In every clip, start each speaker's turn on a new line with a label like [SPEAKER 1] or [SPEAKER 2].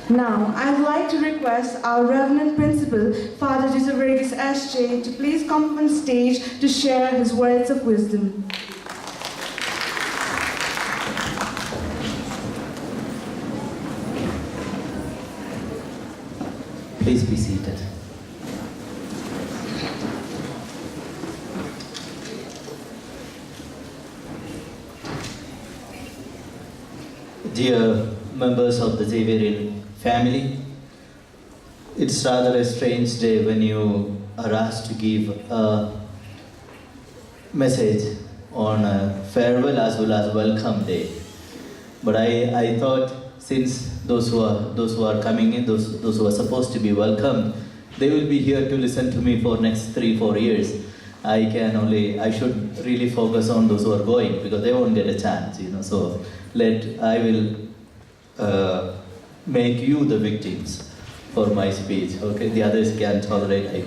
[SPEAKER 1] Now, I'd like to request our Reverend Principal, Father Jisavarigus S.J., to please come on stage to share his words of wisdom.
[SPEAKER 2] Please be seated. Dear members of the Xaverian family, it's rather a strange day when you are asked to give a message on a farewell as well as welcome day. But I thought, since those who are coming in, those who are supposed to be welcomed, they will be here to listen to me for next 3-4 years. I should really focus on those who are going, because they won't get a chance, So I will make you the victims for my speech. Okay, the others can tolerate, I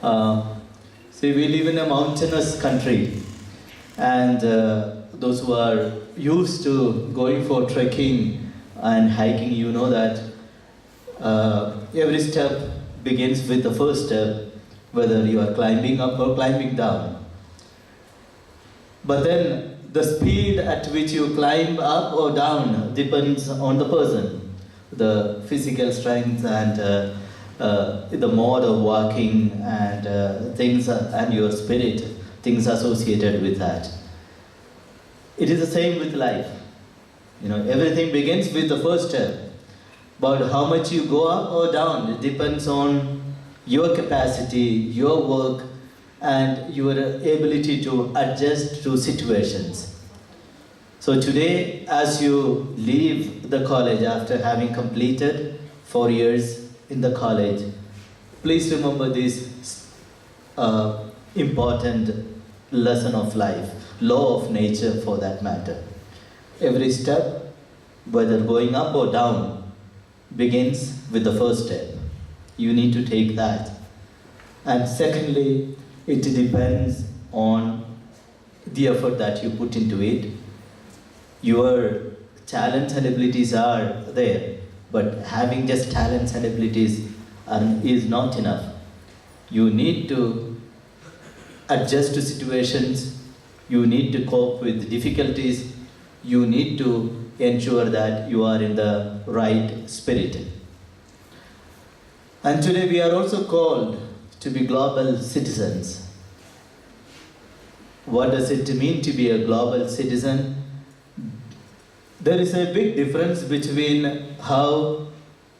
[SPEAKER 2] hope. See, we live in a mountainous country, and those who are used to going for trekking and hiking, you know that every step begins with the first step, whether you are climbing up or climbing down. But then the speed at which you climb up or down depends on the person, the physical strength and the mode of walking and things and your spirit, things associated with that. It is the same with life. Everything begins with the first step. But how much you go up or down, it depends on your capacity, your work, and your ability to adjust to situations. So today, as you leave the college after having completed 4 years in the college, please remember this important lesson of life, law of nature for that matter. Every step, whether going up or down, begins with the first step. You need to take that. And secondly, it depends on the effort that you put into it. Your talents and abilities are there, but having just talents and abilities is not enough. You need to adjust to situations, you need to cope with difficulties, you need to ensure that you are in the right spirit. And today we are also called to be global citizens. What does it mean to be a global citizen? There is a big difference between how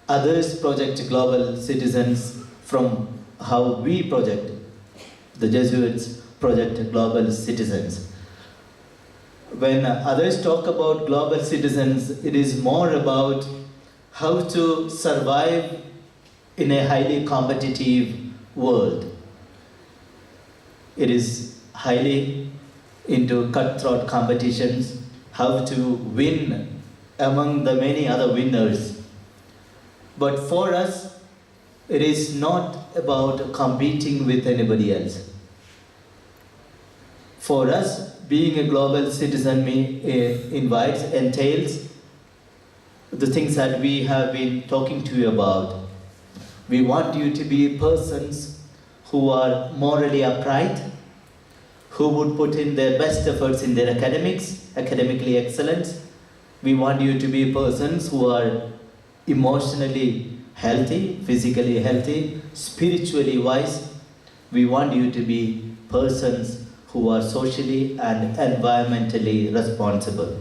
[SPEAKER 2] others project global citizens from how we project, the Jesuits project global citizens. When others talk about global citizens, it is more about how to survive in a highly competitive world. It is highly into cutthroat competitions, how to win among the many other winners. But for us, it is not about competing with anybody else. For us, being a global citizen entails the things that we have been talking to you about. We want you to be persons who are morally upright, who would put in their best efforts in their academically excellent. We want you to be persons who are emotionally healthy, physically healthy, spiritually wise. We want you to be persons who are socially and environmentally responsible.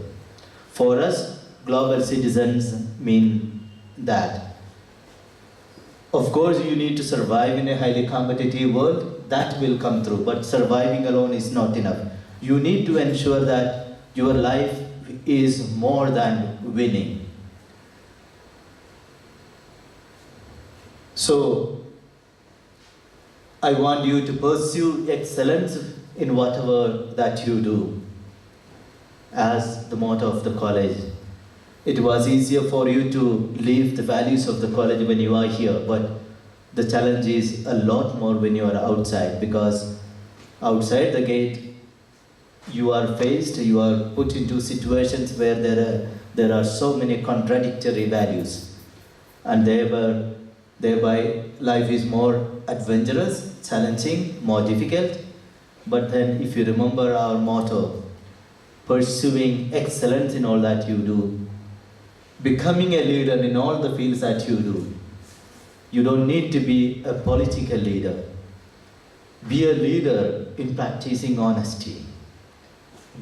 [SPEAKER 2] For us, global citizens mean that. Of course, you need to survive in a highly competitive world. That will come through, but surviving alone is not enough. You need to ensure that your life is more than winning. So, I want you to pursue excellence in whatever that you do. As the motto of the college, it was easier for you to leave the values of the college when you are here, but the challenge is a lot more when you are outside, because outside the gate, you are put into situations where there are so many contradictory values. and thereby life is more adventurous, challenging, more difficult. But then if you remember our motto, pursuing excellence in all that you do, becoming a leader in all the fields that you do, you don't need to be a political leader. Be a leader in practicing honesty.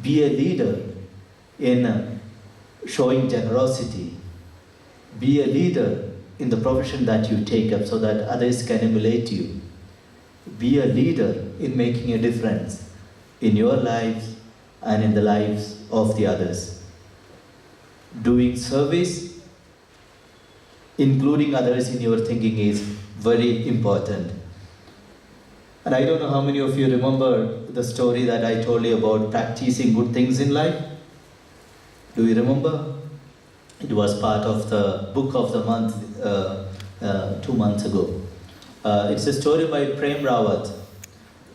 [SPEAKER 2] Be a leader in showing generosity. Be a leader in the profession that you take up so that others can emulate you. Be a leader in making a difference in your lives and in the lives of the others. Doing service, including others in your thinking, is very important. And I don't know how many of you remember the story that I told you about practicing good things in life. Do you remember? It was part of the book of the month 2 months ago. It's a story by Prem Rawat,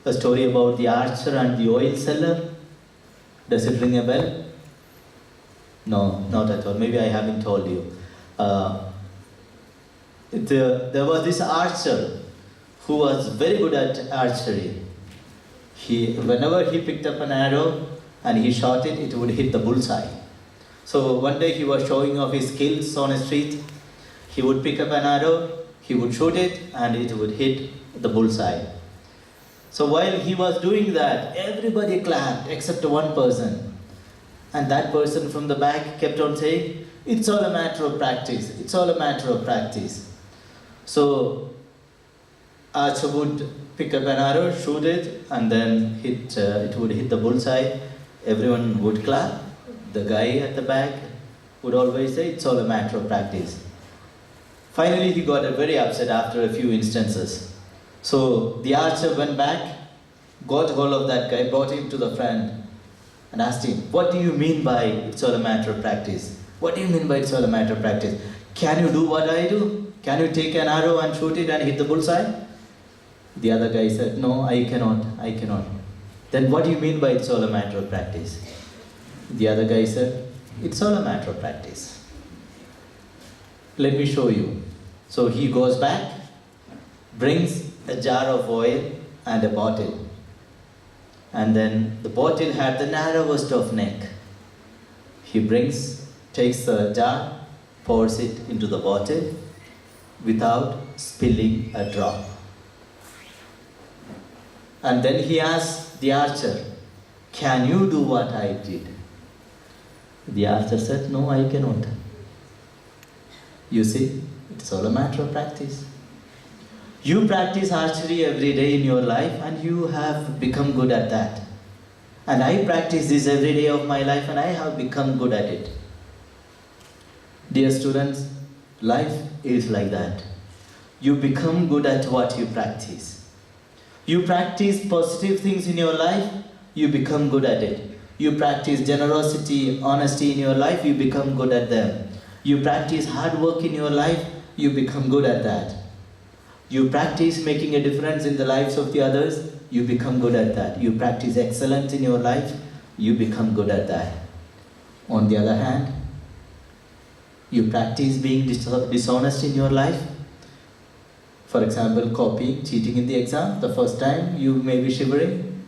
[SPEAKER 2] a story about the archer and the oil seller. Does it ring a bell? No, not at all. Maybe I haven't told you. There was this archer who was very good at archery. Whenever he picked up an arrow and he shot it, it would hit the bullseye. So one day he was showing off his skills on a street. He would pick up an arrow, he would shoot it, and it would hit the bullseye. So while he was doing that, everybody clapped except one person. And that person from the back kept on saying, "It's all a matter of practice. It's all a matter of practice." So archer would pick up an arrow, shoot it, and then it would hit the bullseye. Everyone would clap. The guy at the back would always say, "It's all a matter of practice." Finally, he got very upset after a few instances. So the archer went back, got hold of that guy, brought him to the front, and asked him, "What do you mean by it's all a matter of practice? What do you mean by it's all a matter of practice? Can you do what I do? Can you take an arrow and shoot it and hit the bullseye?" The other guy said, "No, I cannot. "Then what do you mean by it's all a matter of practice?" The other guy said, "It's all a matter of practice. Let me show you." So he goes back, brings a jar of oil and a bottle. And then the bottle had the narrowest of neck. He takes the jar, pours it into the bottle without spilling a drop. And then he asks the archer, "Can you do what I did?" The archer said, "No, I cannot." You see, it's all a matter of practice. You practice archery every day in your life and you have become good at that. And I practice this every day of my life and I have become good at it. Dear students, life is like that. You become good at what you practice. You practice positive things in your life, you become good at it. You practice generosity, honesty in your life, you become good at them. You practice hard work in your life, you become good at that. You practice making a difference in the lives of the others, you become good at that. You practice excellence in your life, you become good at that. On the other hand, you practice being dishonest in your life. For example, copying, cheating in the exam. The first time you may be shivering.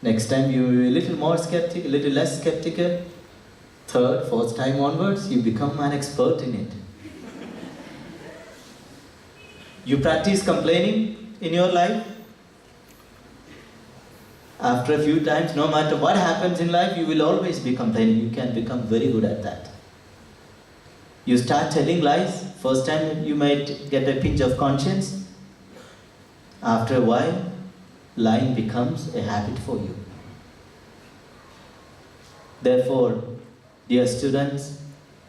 [SPEAKER 2] Next time you will be a little more skeptical, a little less skeptical. Third, fourth time onwards, you become an expert in it. You practice complaining in your life. After a few times, no matter what happens in life, you will always be complaining. You can become very good at that. You start telling lies. First time you might get a pinch of conscience. After a while, lying becomes a habit for you. Therefore, dear students,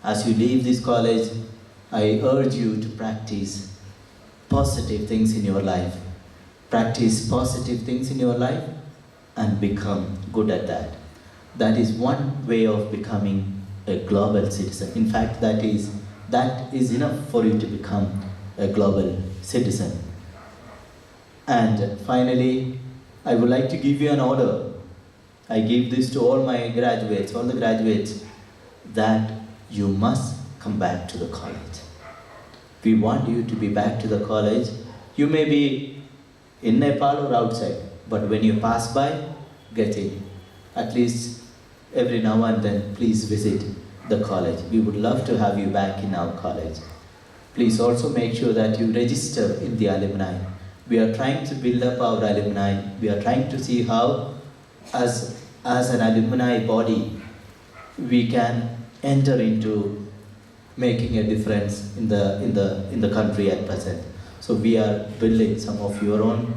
[SPEAKER 2] as you leave this college, I urge you to practice positive things in your life. Practice positive things in your life and become good at that. That is one way of becoming a global citizen. In fact, that is enough for you to become a global citizen. And finally, I would like to give you an order. I give this to all my graduates, all the graduates, that you must come back to the college. We want you to be back to the college. You may be in Nepal or outside, but when you pass by, get in. At least every now and then, please visit the college. We would love to have you back in our college. Please also make sure that you register in the alumni. We are trying to build up our alumni. We are trying to see how, as an alumni body, we can enter into making a difference in the country at present. So we are building some of your own